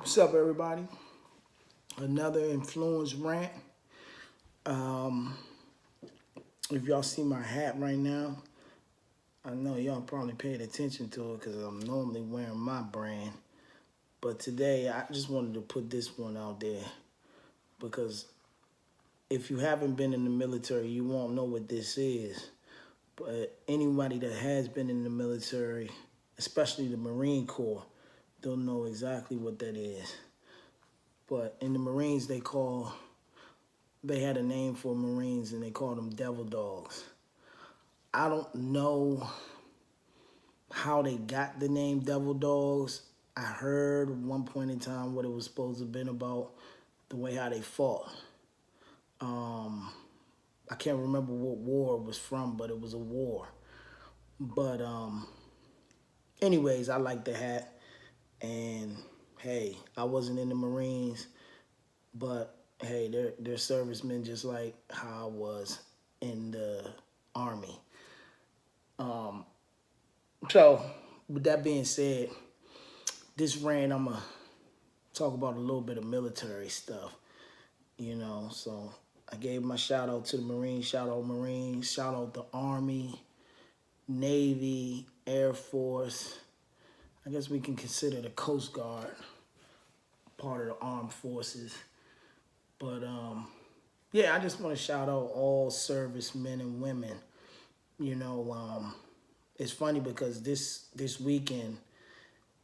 What's up, everybody? Another influence rant. Um, if y'all see my hat right now, I know y'all probably paid attention to it because I'm normally wearing my brand. But today, I just wanted to put this one out there because if you haven't been in the military, you won't know what this is. But anybody that has been in the military, especially the Marine Corps, don't know exactly what that is. But in the Marines, they had a name for Marines and they called them devil dogs. I don't know how they got the name devil dogs. I heard at one point in time what it was supposed to have been about, the way how they fought. I can't remember what war it was from, but it was a war. But anyways, I like the hat. And hey, I wasn't in the Marines, but hey, they're servicemen just like how I was in the Army. So, with that being said, this rant, I'm going to talk about a little bit of military stuff, So, I gave my shout out to the Marines, shout out the Army, Navy, Air Force. I guess we can consider the Coast Guard part of the armed forces. But, yeah, I just want to shout out all servicemen and women. It's funny because this weekend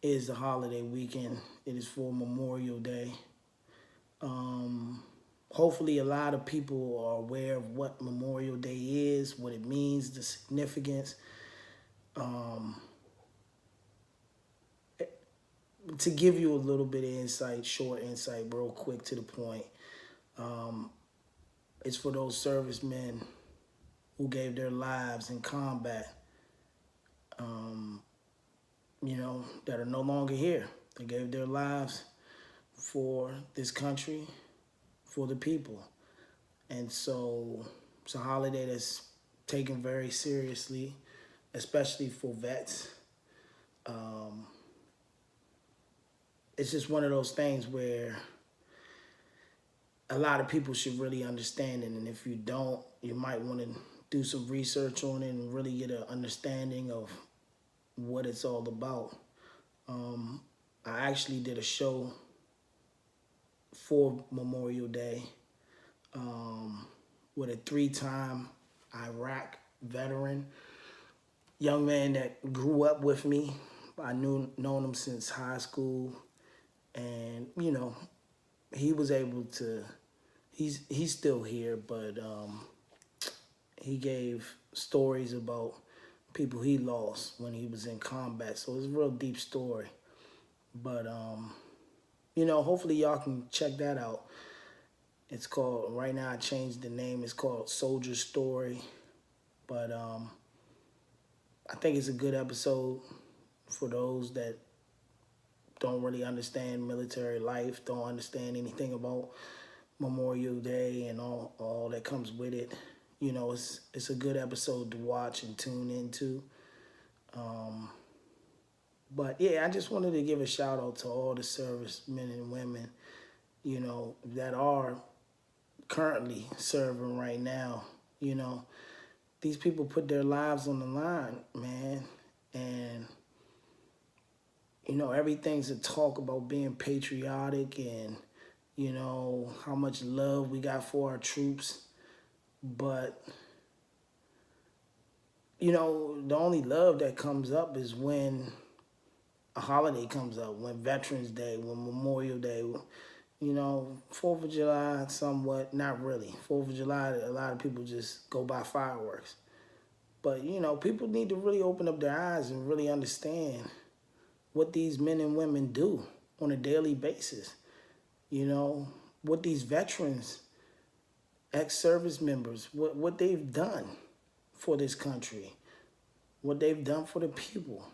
is the holiday weekend. It is for Memorial Day. Hopefully a lot of people are aware of what Memorial Day is, what it means, the significance. To give you a little bit of insight, short insight, real quick to the point, it's for those servicemen who gave their lives in combat, that are no longer here. They gave their lives for this country, for the people. And so it's a holiday that's taken very seriously, especially for vets. It's just one of those things where a lot of people should really understand it. And if you don't, you might want to do some research on it and really get an understanding of what it's all about. I actually did a show for Memorial Day with a 3-time Iraq veteran, young man that grew up with me. I known him since high school, and he was able to. He's still here, but he gave stories about people he lost when he was in combat. So it's a real deep story. But hopefully y'all can check that out. It's called, right now I changed the name, it's called Soldier Story. But I think it's a good episode for those that don't really understand military life, don't understand anything about Memorial Day and all that comes with it. It's a good episode to watch and tune into. But yeah, I just wanted to give a shout out to all the servicemen and women, that are currently serving right now. These people put their lives on the line, man. And, everything's a talk about being patriotic and, how much love we got for our troops. But, the only love that comes up is when a holiday comes up, when Veterans Day, when Memorial Day, 4th of July, somewhat, not really. 4th of July, a lot of people just go buy fireworks. But, people need to really open up their eyes and really understand what these men and women do on a daily basis. What these veterans, ex-service members, what they've done for this country, what they've done for the people.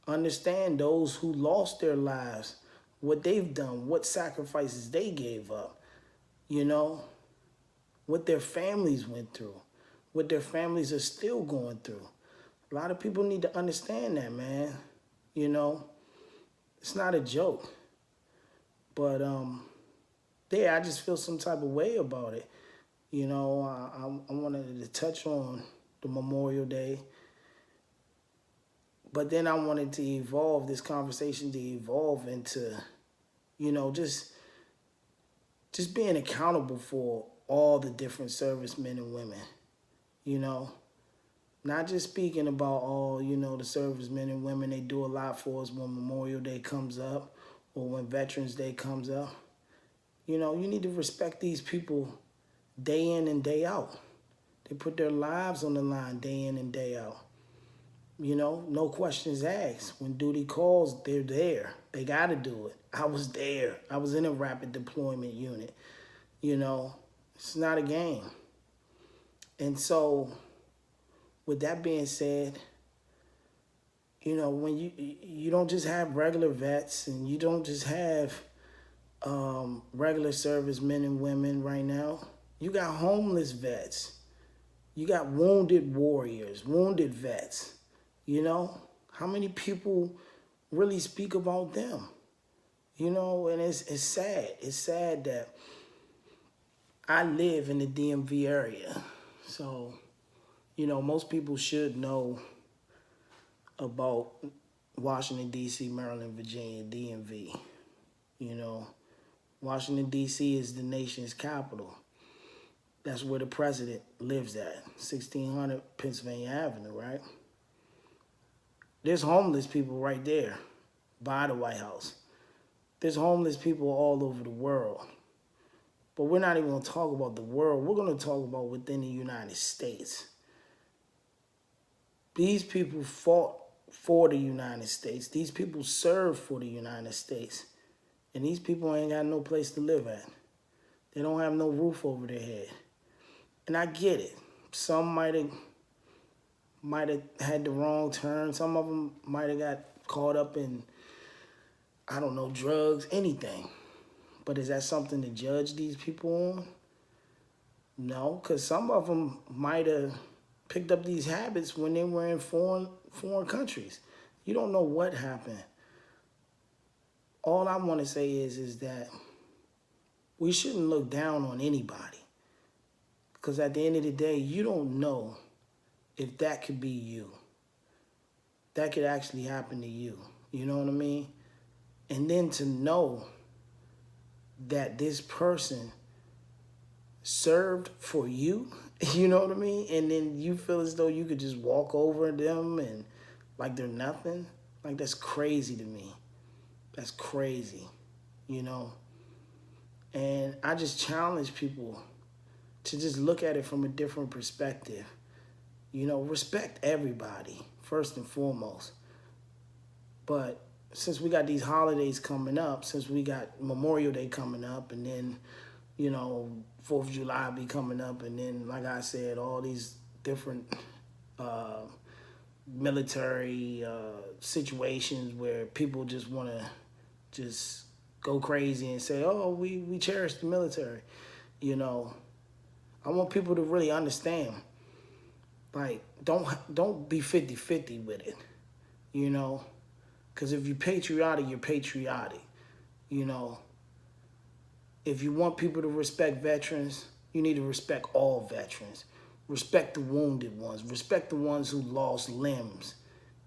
Understand those who lost their lives, what they've done, what sacrifices they gave up, what their families went through, what their families are still going through. A lot of people need to understand that, man. It's not a joke. But yeah, I just feel some type of way about it. You know, I wanted to touch on the Memorial Day, but then I wanted to evolve this conversation to evolve into, you know, just being accountable for all the different servicemen and women. You know, not just speaking about all, you know, the servicemen and women, they do a lot for us when Memorial Day comes up or when Veterans Day comes up. You know, you need to respect these people day in and day out. They put their lives on the line day in and day out. You know, no questions asked. When duty calls, they're there. They got to do it. I was there. I was in a rapid deployment unit. You know, it's not a game. And so, with that being said, you know, when you don't just have regular vets and you don't just have regular servicemen and women right now, you got homeless vets. You got wounded warriors, wounded vets. You know, how many people really speak about them? You know, and it's sad. It's sad that I live in the DMV area. So, you know, most people should know about Washington, D.C., Maryland, Virginia, DMV. You know, Washington, D.C. is the nation's capital. That's where the president lives at, 1600 Pennsylvania Avenue, right? There's homeless people right there by the White House. There's homeless people all over the world. But we're not even going to talk about the world. We're going to talk about within the United States. These people fought for the United States. These people served for the United States. And these people ain't got no place to live at. They don't have no roof over their head. And I get it. Some might have had the wrong turn. Some of them might have got caught up in, I don't know, drugs, anything. But is that something to judge these people on? No, because some of them might have picked up these habits when they were in foreign countries. You don't know what happened. All I want to say is that we shouldn't look down on anybody. Because at the end of the day, you don't know if that could be you. That could actually happen to you. You know what I mean? And then to know that this person served for you, you know what I mean? And then you feel as though you could just walk over them and like they're nothing. Like, that's crazy to me. That's crazy, you know? And I just challenge people to just look at it from a different perspective. You know, respect everybody, first and foremost. But since we got these holidays coming up, since we got Memorial Day coming up, and then, you know, 4th of July be coming up, and then, like I said, all these different military situations where people just want to just go crazy and say, oh, we cherish the military. You know, I want people to really understand, like, don't be 50-50 with it, you know? Because if you're patriotic, you're patriotic, you know? If you want people to respect veterans, you need to respect all veterans. Respect the wounded ones. Respect the ones who lost limbs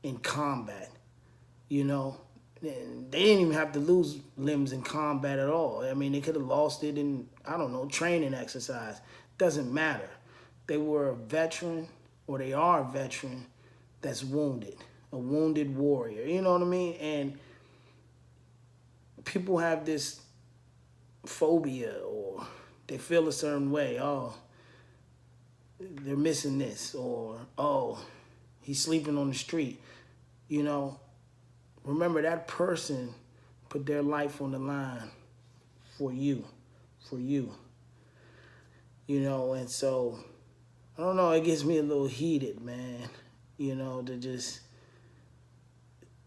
in combat, you know? They didn't even have to lose limbs in combat at all. I mean, they could have lost it in, I don't know, training exercise. Doesn't matter. They were a veteran, or they are a veteran that's wounded, a wounded warrior. You know what I mean? And people have this phobia, or they feel a certain way. Oh, they're missing this, or oh, he's sleeping on the street. You know, remember, that person put their life on the line for you, you know. And so, I don't know, it gets me a little heated, man, you know, to just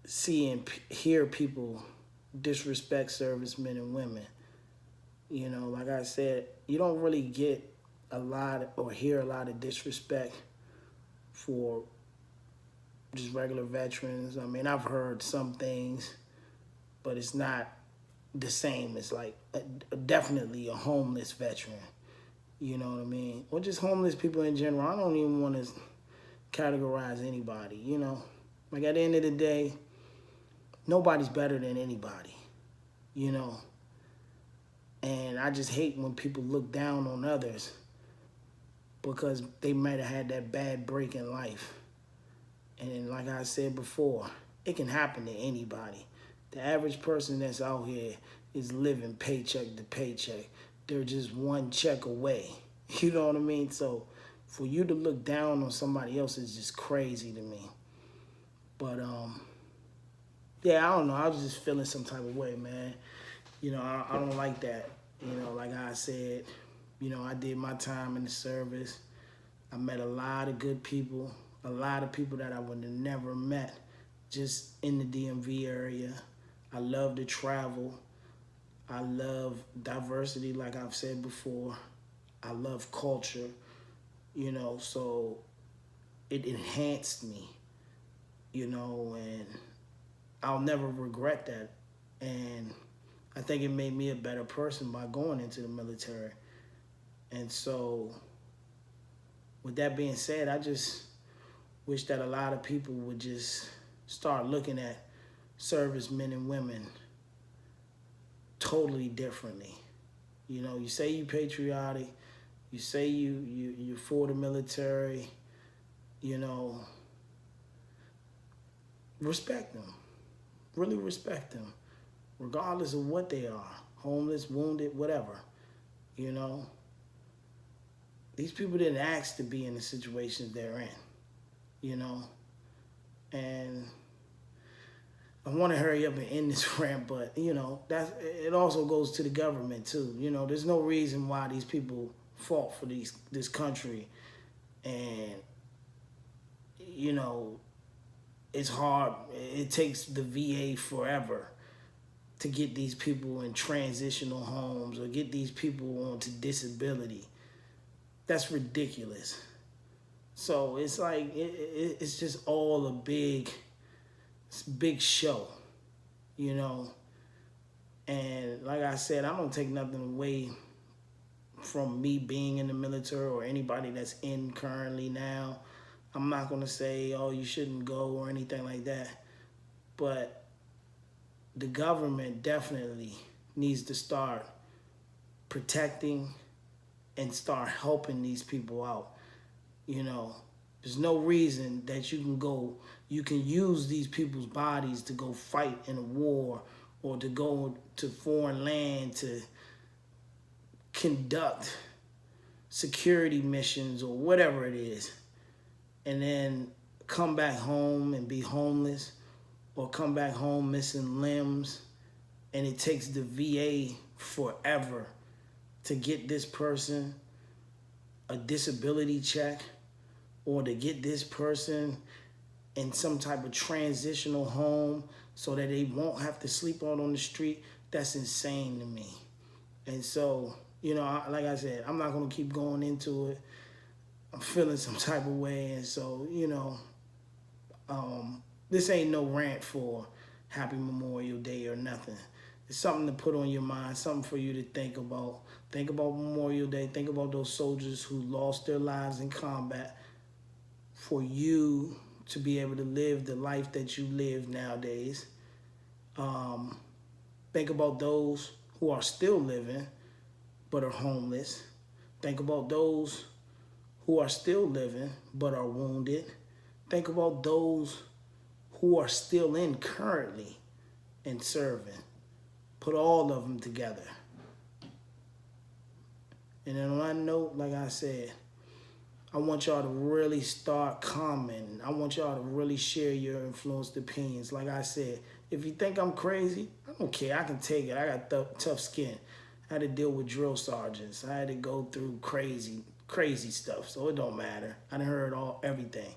see and hear people disrespect servicemen and women. You know, like I said, you don't really get a lot or hear a lot of disrespect for just regular veterans. I mean, I've heard some things, but it's not the same as like definitely a homeless veteran. You know what I mean? Or just homeless people in general. I don't even want to categorize anybody, you know? Like at the end of the day, nobody's better than anybody, you know? And I just hate when people look down on others because they might have had that bad break in life. And like I said before, it can happen to anybody. The average person that's out here is living paycheck to paycheck. They're just one check away. You know what I mean? So for you to look down on somebody else is just crazy to me. But yeah, I don't know. I was just feeling some type of way, man. You know, I don't like that. You know, like I said, you know, I did my time in the service. I met a lot of good people, a lot of people that I would have never met just in the DMV area. I love to travel. I love diversity, like I've said before. I love culture, you know, so it enhanced me, you know, and I'll never regret that. And I think it made me a better person by going into the military. And so, with that being said, I just wish that a lot of people would just start looking at servicemen and women totally differently. You know, you say you patriotic, you say you're for the military, you know, respect them. Really respect them, regardless of what they are, homeless, wounded, whatever, you know. These people didn't ask to be in the situations they're in, you know. And I want to hurry up and end this rant, but, you know, it also goes to the government, too. You know, there's no reason why these people fought for this country. And, you know, it's hard. It takes the VA forever to get these people in transitional homes or get these people onto disability. That's ridiculous. So it's like, it's just all a big show, you know. And like I said, I don't take nothing away from me being in the military or anybody that's in currently now. I'm not going to say, oh, you shouldn't go or anything like that. But the government definitely needs to start protecting and start helping these people out. You know, there's no reason that you can use these people's bodies to go fight in a war or to go to foreign land to conduct security missions or whatever it is, and then come back home and be homeless or come back home missing limbs, and it takes the VA forever to get this person a disability check or to get this person in some type of transitional home so that they won't have to sleep out on the street. That's insane to me. And so, you know, like I said, I'm not going to keep going into it. I'm feeling some type of way. And so, you know, this ain't no rant for Happy Memorial Day or nothing. It's something to put on your mind, something for you to think about. Think about Memorial Day. Think about those soldiers who lost their lives in combat for you to be able to live the life that you live nowadays. Think about those who are still living but are homeless. Think about those who are still living but are wounded. Think about those who are still in currently and serving. Put all of them together. And then on that note, like I said, I want y'all to really start commenting. I want y'all to really share your influenced opinions. Like I said, if you think I'm crazy, I don't care. I can take it. I got tough skin. I had to deal with drill sergeants. I had to go through crazy stuff. So it don't matter. I done heard everything.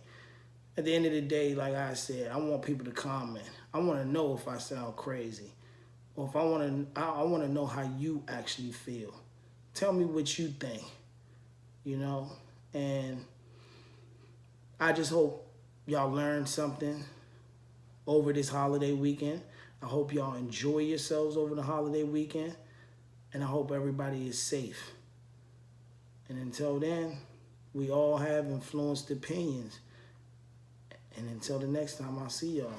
At the end of the day, like I said, I want people to comment. I want to know if I sound crazy. Or if I want to know how you actually feel. Tell me what you think, you know? And I just hope y'all learned something over this holiday weekend. I hope y'all enjoy yourselves over the holiday weekend. And I hope everybody is safe. And until then, we all have influenced opinions. And until the next time, I'll see y'all.